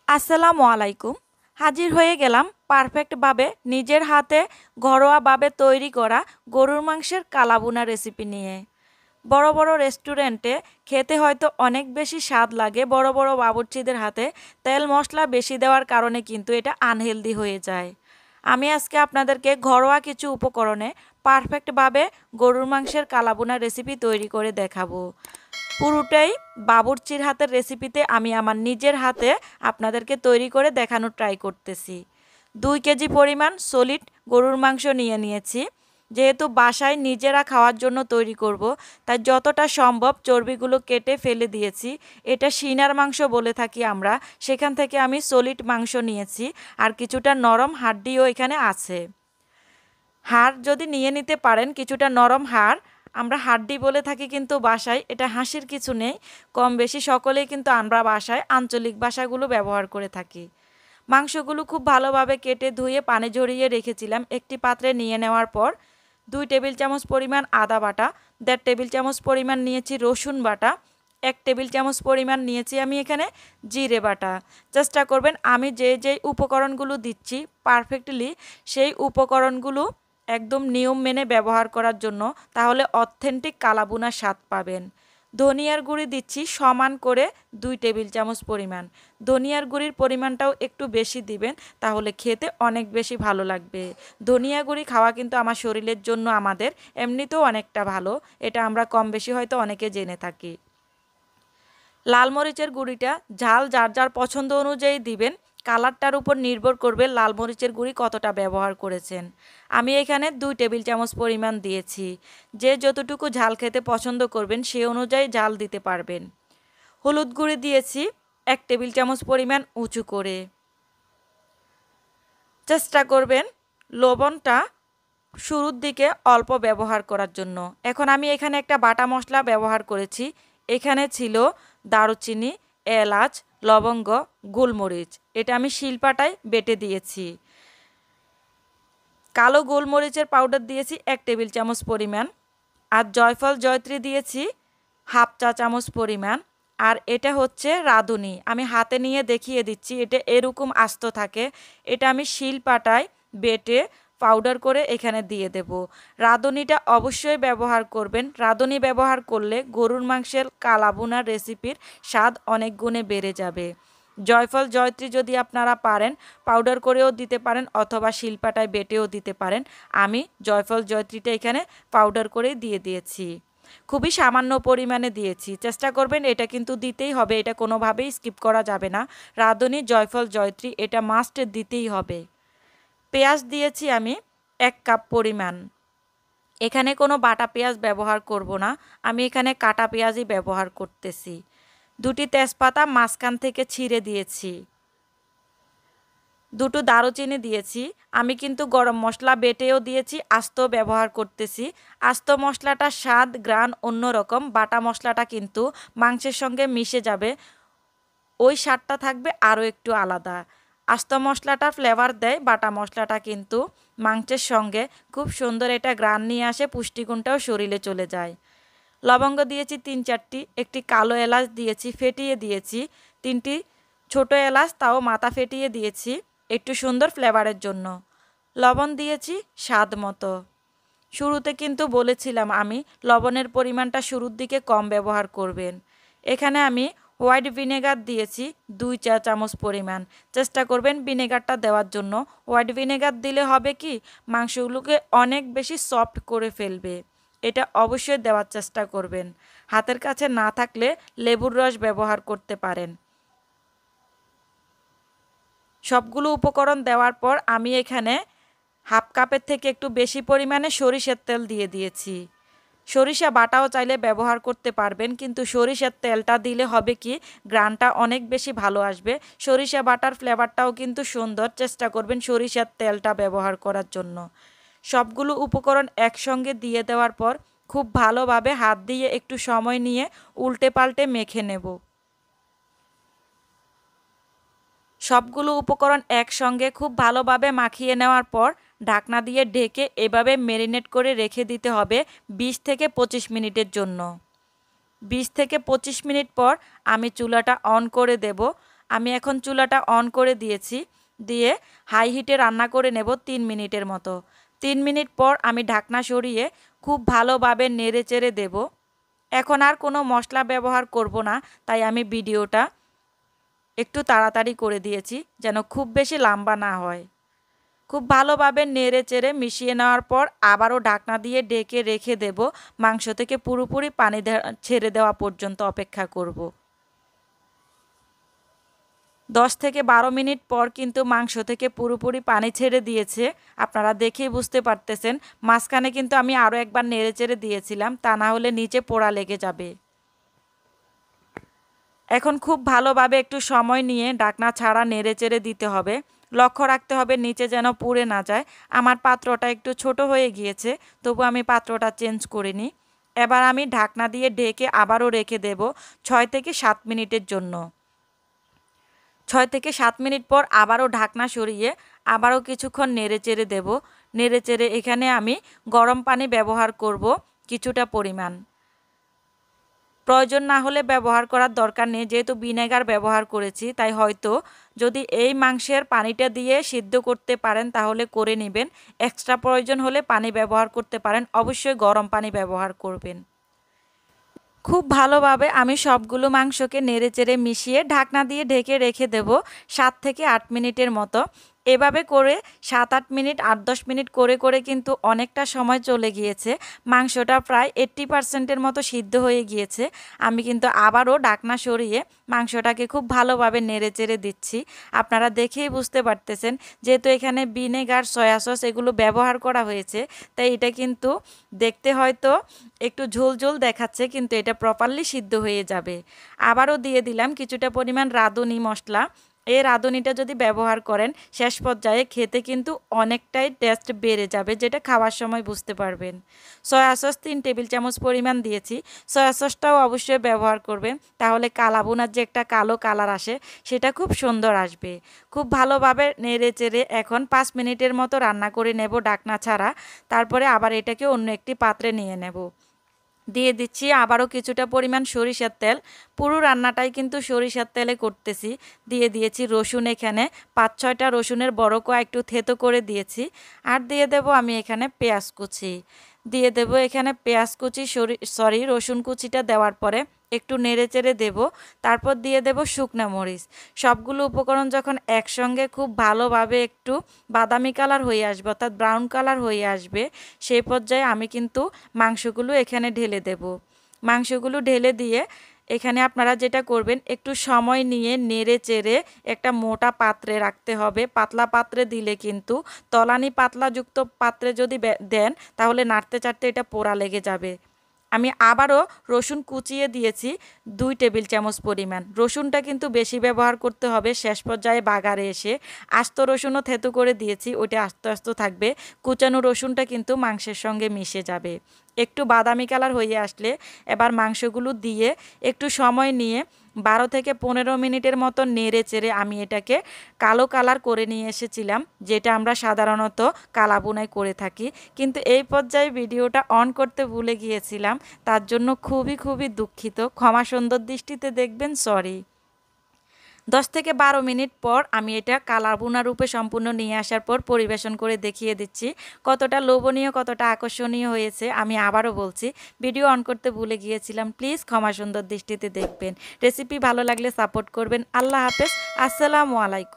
আসসালামু আলাইকুম। হাজির হয়ে গেলাম পারফেক্টভাবে নিজের হাতে ঘরোয়াভাবে তৈরি করা গরুর মাংসের কালাভুনা রেসিপি নিয়ে। বড় বড় রেস্টুরেন্টে খেতে হয়তো অনেক বেশি স্বাদ লাগে বড় বড় বাবুর্চিদের হাতে, তেল মশলা বেশি দেওয়ার কারণে কিন্তু এটা আনহেলদি হয়ে যায়। আমি আজকে আপনাদেরকে ঘরোয়া কিছু উপকরণে পারফেক্টভাবে গরুর মাংসের কালাভুনা রেসিপি তৈরি করে দেখাবো। পুরোটাই বাবুর্চির হাতের রেসিপিতে আমি আমার নিজের হাতে আপনাদেরকে তৈরি করে দেখানোর ট্রাই করতেছি। 2 কেজি পরিমাণ সলিড গরুর মাংস নিয়েছি। যেহেতু বাসায় নিজেরা খাওয়ার জন্য তৈরি করব, তাই যতটা সম্ভব চর্বিগুলো কেটে ফেলে দিয়েছি। এটা সিনার মাংস বলে থাকি আমরা, সেখান থেকে আমি সলিড মাংস নিয়েছি। আর কিছুটা নরম হাড্ডিও এখানে আছে। হাড় যদি নিয়ে নিতে পারেন, কিছুটা নরম হাড়, আমরা হাড্ডি বলে থাকি কিন্তু বাসায়, এটা হাসির কিছু নেই। কম বেশি সকলেই কিন্তু আমরা বাসায় আঞ্চলিক ভাষাগুলো ব্যবহার করে থাকি। মাংসগুলো খুব ভালোভাবে কেটে ধুয়ে পানি ঝরিয়ে রেখেছিলাম। একটি পাত্রে নিয়ে নেওয়ার পর 2 টেবিল চামচ পরিমাণ আদা বাটা, 1.5 টেবিল চামচ পরিমাণ নিয়েছি রসুন বাটা, 1 টেবিল চামচ পরিমাণ নিয়েছি আমি এখানে জিরে বাটা। চেষ্টা করবেন আমি যেই উপকরণগুলো দিচ্ছি পারফেক্টলি সেই উপকরণগুলো একদম নিয়ম মেনে ব্যবহার করার জন্য, তাহলে অথেন্টিক কালাভুনার স্বাদ পাবেন। ধনিয়ার গুঁড়ি দিচ্ছি সমান করে 2 টেবিল চামচ পরিমাণ। ধনিয়ার গুঁড়ির পরিমাণটাও একটু বেশি দিবেন, তাহলে খেতে অনেক বেশি ভালো লাগবে। ধনিয়া গুঁড়ি খাওয়া কিন্তু আমার শরীরের জন্য আমাদের এমনিতেও অনেকটা ভালো, এটা আমরা কম বেশি হয়তো অনেকে জেনে থাকি। লাল মরিচের গুঁড়িটা ঝাল যার যার পছন্দ অনুযায়ী দিবেন। কালারটার উপর নির্ভর করবে লাল মরিচের গুঁড়ি কতটা ব্যবহার করেছেন। আমি এখানে 2 টেবিল চামচ পরিমাণ দিয়েছি। যে যতটুকু ঝাল খেতে পছন্দ করবেন সে অনুযায়ী ঝাল দিতে পারবেন। হলুদ গুঁড়ি দিয়েছি 1 টেবিল চামচ পরিমাণ উঁচু করে। চেষ্টা করবেন লবণটা শুরুর দিকে অল্প ব্যবহার করার জন্য। এখন আমি এখানে একটা বাটা মশলা ব্যবহার করেছি। এখানে ছিল দারুচিনি, এলাচ, লবঙ্গ, গোলমরিচ। এটা আমি শিলপাটায় বেটে দিয়েছি। কালো গোলমরিচের পাউডার দিয়েছি 1 টেবিল চামচ পরিমাণ। আর জয়ফল জয়ত্রী দিয়েছি 1/2 চা চামচ পরিমাণ। আর এটা হচ্ছে রাঁধুনি, আমি হাতে নিয়ে দেখিয়ে দিচ্ছি, এটা এরকম আস্ত থাকে। এটা আমি শিলপাটায় বেটে পাউডার করে এখানে দিয়ে দেব। রাঁধুনিটা অবশ্যই ব্যবহার করবেন। রাঁধুনি ব্যবহার করলে গরুর মাংসের কালাভুনার রেসিপির স্বাদ অনেক গুণে বেড়ে যাবে। জয়ফল জয়ত্রী যদি আপনারা পারেন পাউডার করেও দিতে পারেন, অথবা শিলপাটায় বেটেও দিতে পারেন। আমি জয়ফল জয়ত্রীটা এখানে পাউডার করে দিয়ে দিয়েছি। খুবই সামান্য পরিমাণে দিয়েছি। চেষ্টা করবেন এটা কিন্তু দিতেই হবে, এটা কোনোভাবেই স্কিপ করা যাবে না। রাঁধুনি, জয়ফল জয়ত্রী এটা মাস্ট দিতেই হবে। পেঁয়াজ দিয়েছি আমি 1 কাপ পরিমাণ। এখানে কোনো বাটা পেঁয়াজ ব্যবহার করব না, আমি এখানে কাটা পেঁয়াজই ব্যবহার করতেছি। 2টি তেজপাতা মাঝখান থেকে ছিঁড়ে দিয়েছি। 2টো দারুচিনি দিয়েছি। আমি কিন্তু গরম মশলা বেটেও দিয়েছি, আস্ত ব্যবহার করতেছি। আস্ত মশলাটার স্বাদ ঘ্রাণ অন্যরকম, বাটা মশলাটা কিন্তু মাংসের সঙ্গে মিশে যাবে, ওই স্বাদটা থাকবে আরও একটু আলাদা। আস্ত মশলাটা ফ্লেভার দেয়, বাটা মশলাটা কিন্তু মাংসের সঙ্গে খুব সুন্দর এটা ঘ্রাণ নিয়ে আসে, পুষ্টিগুণটাও শরীরে চলে যায়। লবঙ্গ দিয়েছি 3-4টি, একটি কালো এলাচ দিয়েছি ফেটিয়ে দিয়েছি, 3টি ছোট এলাচ তাও মাথা ফেটিয়ে দিয়েছি একটু সুন্দর ফ্লেভারের জন্য। লবণ দিয়েছি স্বাদ মতো। শুরুতে কিন্তু বলেছিলাম আমি লবণের পরিমাণটা শুরুর দিকে কম ব্যবহার করবেন। এখানে আমি হোয়াইট ভিনেগার দিয়েছি 2 চা চামচ পরিমাণ। চেষ্টা করবেন ভিনেগারটা দেওয়ার জন্য। হোয়াইট ভিনেগার দিলে হবে কি, মাংসগুলোকে অনেক বেশি সফট করে ফেলবে। এটা অবশ্যই দেওয়ার চেষ্টা করবেন। হাতের কাছে না থাকলে লেবুর রস ব্যবহার করতে পারেন। সবগুলো উপকরণ দেওয়ার পর আমি এখানে হাফ কাপের থেকে একটু বেশি পরিমাণে সরিষার তেল দিয়ে দিয়েছি। সরিষা বাটাও চাইলে ব্যবহার করতে পারবেন, কিন্তু সরিষার তেলটা দিলে হবে কি, ঘ্রাণটা অনেক বেশি ভালো আসবে। সরিষা বাটার ফ্লেভারটাও কিন্তু সুন্দর। চেষ্টা করবেন সরিষার তেলটা ব্যবহার করার জন্য। সবগুলো উপকরণ একসঙ্গে দিয়ে দেওয়ার পর খুব ভালোভাবে হাত দিয়ে একটু সময় নিয়ে উল্টে পাল্টে মেখে নেব। সবগুলো উপকরণ একসঙ্গে খুব ভালোভাবে মাখিয়ে নেওয়ার পর ঢাকনা দিয়ে ঢেকে এভাবে ম্যারিনেট করে রেখে দিতে হবে 20 থেকে 25 মিনিটের জন্য। 20 থেকে 25 মিনিট পর আমি চুলাটা অন করে দেব। আমি এখন চুলাটা অন করে দিয়েছি, দিয়ে হাই হিটে রান্না করে নেব 3 মিনিটের মতো। 3 মিনিট পর আমি ঢাকনা সরিয়ে খুব ভালোভাবে নেড়ে চেড়ে দেব। এখন আর কোনো মশলা ব্যবহার করব না, তাই আমি ভিডিওটা একটু তাড়াতাড়ি করে দিয়েছি যেন খুব বেশি লম্বা না হয়। খুব ভালোভাবে নেড়ে চেড়ে মিশিয়ে নেওয়ার পর আবারও ঢাকনা দিয়ে ঢেকে রেখে দেব। মাংস থেকে পুরোপুরি পানি ছেড়ে দেওয়া পর্যন্ত অপেক্ষা করব। 10 থেকে 12 মিনিট পর কিন্তু মাংস থেকে পুরোপুরি পানি ছেড়ে দিয়েছে। আপনারা দেখেই বুঝতে পারতেছেন। মাঝখানে কিন্তু আমি আরও একবার নেড়ে চেড়ে দিয়েছিলাম, তা না হলে নিচে পোড়া লেগে যাবে। এখন খুব ভালোভাবে একটু সময় নিয়ে ঢাকনা ছাড়া নেড়ে চেড়ে দিতে হবে। লক্ষ্য রাখতে হবে নিচে যেন পুড়ে না যায়। আমার পাত্রটা একটু ছোট হয়ে গিয়েছে, তবু আমি পাত্রটা চেঞ্জ করিনি। এবার আমি ঢাকনা দিয়ে ঢেকে আবারও রেখে দেব 6 থেকে 7 মিনিটের জন্য। 6 থেকে 7 মিনিট পর আবারও ঢাকনা সরিয়ে আবারও কিছুক্ষণ নেড়ে চেড়ে দেব। নেড়ে চেড়ে এখানে আমি গরম পানি ব্যবহার করব কিছুটা পরিমাণ। প্রয়োজন না হলে ব্যবহার করার দরকার নেই, যেহেতু ভিনেগার ব্যবহার করেছি, তাই হয়তো যদি এই মাংসের পানিটা দিয়ে সিদ্ধ করতে পারেন তাহলে করে নেবেন। এক্সট্রা প্রয়োজন হলে পানি ব্যবহার করতে পারেন, অবশ্যই গরম পানি ব্যবহার করবেন। খুব ভালোভাবে আমি সবগুলো মাংসকে নেড়েচেড়ে মিশিয়ে ঢাকনা দিয়ে ঢেকে রেখে দেব 7 থেকে 8 মিনিটের মতো। এভাবে করে 7-8 মিনিট 8-10 মিনিট করে করে কিন্তু অনেকটা সময় চলে গিয়েছে। মাংসটা প্রায় 80% মতো সিদ্ধ হয়ে গিয়েছে। আমি কিন্তু আবারও ঢাকনা সরিয়ে মাংসটাকে খুব ভালোভাবে নেড়েচেড়ে দিচ্ছি। আপনারা দেখেই বুঝতে পারতেছেন, যেহেতু এখানে ভিনেগার, সয়া সস এগুলো ব্যবহার করা হয়েছে, তাই এটা কিন্তু দেখতে হয়তো একটু ঝোল ঝোল দেখাচ্ছে, কিন্তু এটা প্রপারলি সিদ্ধ হয়ে যাবে। আবারও দিয়ে দিলাম কিছুটা পরিমাণ রাঁধুনি মশলা। এই রাঁধুনিটা যদি ব্যবহার করেন শেষ পর্যায়ে খেতে কিন্তু অনেকটাই টেস্ট বেড়ে যাবে, যেটা খাওয়ার সময় বুঝতে পারবেন। সয়া সস 3 টেবিল চামচ পরিমাণ দিয়েছি। সয়া সসটাও অবশ্যই ব্যবহার করবেন, তাহলে কালা ভুনার যে একটা কালো কালার আসে সেটা খুব সুন্দর আসবে। খুব ভালোভাবে নেড়ে চেড়ে এখন 5 মিনিটের মতো রান্না করে নেব ঢাকনা ছাড়া। তারপরে আবার এটাকে অন্য একটি পাত্রে নিয়ে নেব। দিয়ে দিচ্ছি আবারও কিছুটা পরিমাণ সরিষার তেল। পুরো রান্নাটাই কিন্তু সরিষার তেলে করতেছি। দিয়ে দিয়েছি রসুন, এখানে 5-6টা রসুনের বড় কোয়া একটু থেতো করে দিয়েছি। আর দিয়ে দেব আমি এখানে পেঁয়াজ কুচি। দিয়ে দেব এখানে পেঁয়াজ কুচি, রসুন কুচিটা দেওয়ার পরে একটু নেড়ে চেড়ে দেব। তারপর দিয়ে দেব শুকনা মরিচ। সবগুলো উপকরণ যখন একসঙ্গে খুব ভালোভাবে একটু বাদামি কালার হয়ে আসবে, অর্থাৎ ব্রাউন কালার হয়ে আসবে, সেই পর্যায়ে আমি কিন্তু মাংসগুলো এখানে ঢেলে দেব। মাংসগুলো ঢেলে দিয়ে এখানে আপনারা যেটা করবেন, একটু সময় নিয়ে নেড়ে চেড়ে একটা মোটা পাত্রে রাখতে হবে। পাতলা পাত্রে দিলে কিন্তু, তলানি পাতলাযুক্ত পাত্রে যদি দেন তাহলে নাড়তে চাড়তে এটা পোড়া লেগে যাবে। আমি আবারও রসুন কুচিয়ে দিয়েছি 2 টেবিল চামচ পরিমাণ। রসুনটা কিন্তু বেশি ব্যবহার করতে হবে শেষ পর্যায়ে বাগারে এসে। আস্ত রসুনও থেতো করে দিয়েছি, ওইটা আস্তে আস্তে থাকবে। কুচানো রসুনটা কিন্তু মাংসের সঙ্গে মিশে যাবে। একটু বাদামি কালার হয়ে আসলে এবার মাংসগুলো দিয়ে একটু সময় নিয়ে 12 থেকে 15 মিনিটের মতো নেড়ে চেড়ে আমি এটাকে কালো কালার করে নিয়ে এসেছিলাম, যেটা আমরা সাধারণত কালাভুনায় করে থাকি। কিন্তু এই পর্যায়ে ভিডিওটা অন করতে ভুলে গিয়েছিলাম, তার জন্য খুবই খুবই দুঃখিত। ক্ষমা সুন্দর দৃষ্টিতে দেখবেন, সরি। 10 থেকে 12 মিনিট পর আমি এটা কালার ভুনা রূপে সম্পূর্ণ নিয়ে আসার পর পরিবেশন করে দেখিয়ে দিচ্ছি কতটা লোভনীয়, কতটা আকর্ষণীয় হয়েছে। আমি আবারও বলছি, ভিডিও অন করতে ভুলে গিয়েছিলাম, প্লিজ ক্ষমা সুন্দর দৃষ্টিতে দেখবেন। রেসিপি ভালো লাগলে সাপোর্ট করবেন। আল্লাহ হাফেজ, আসসালামু আলাইকুম।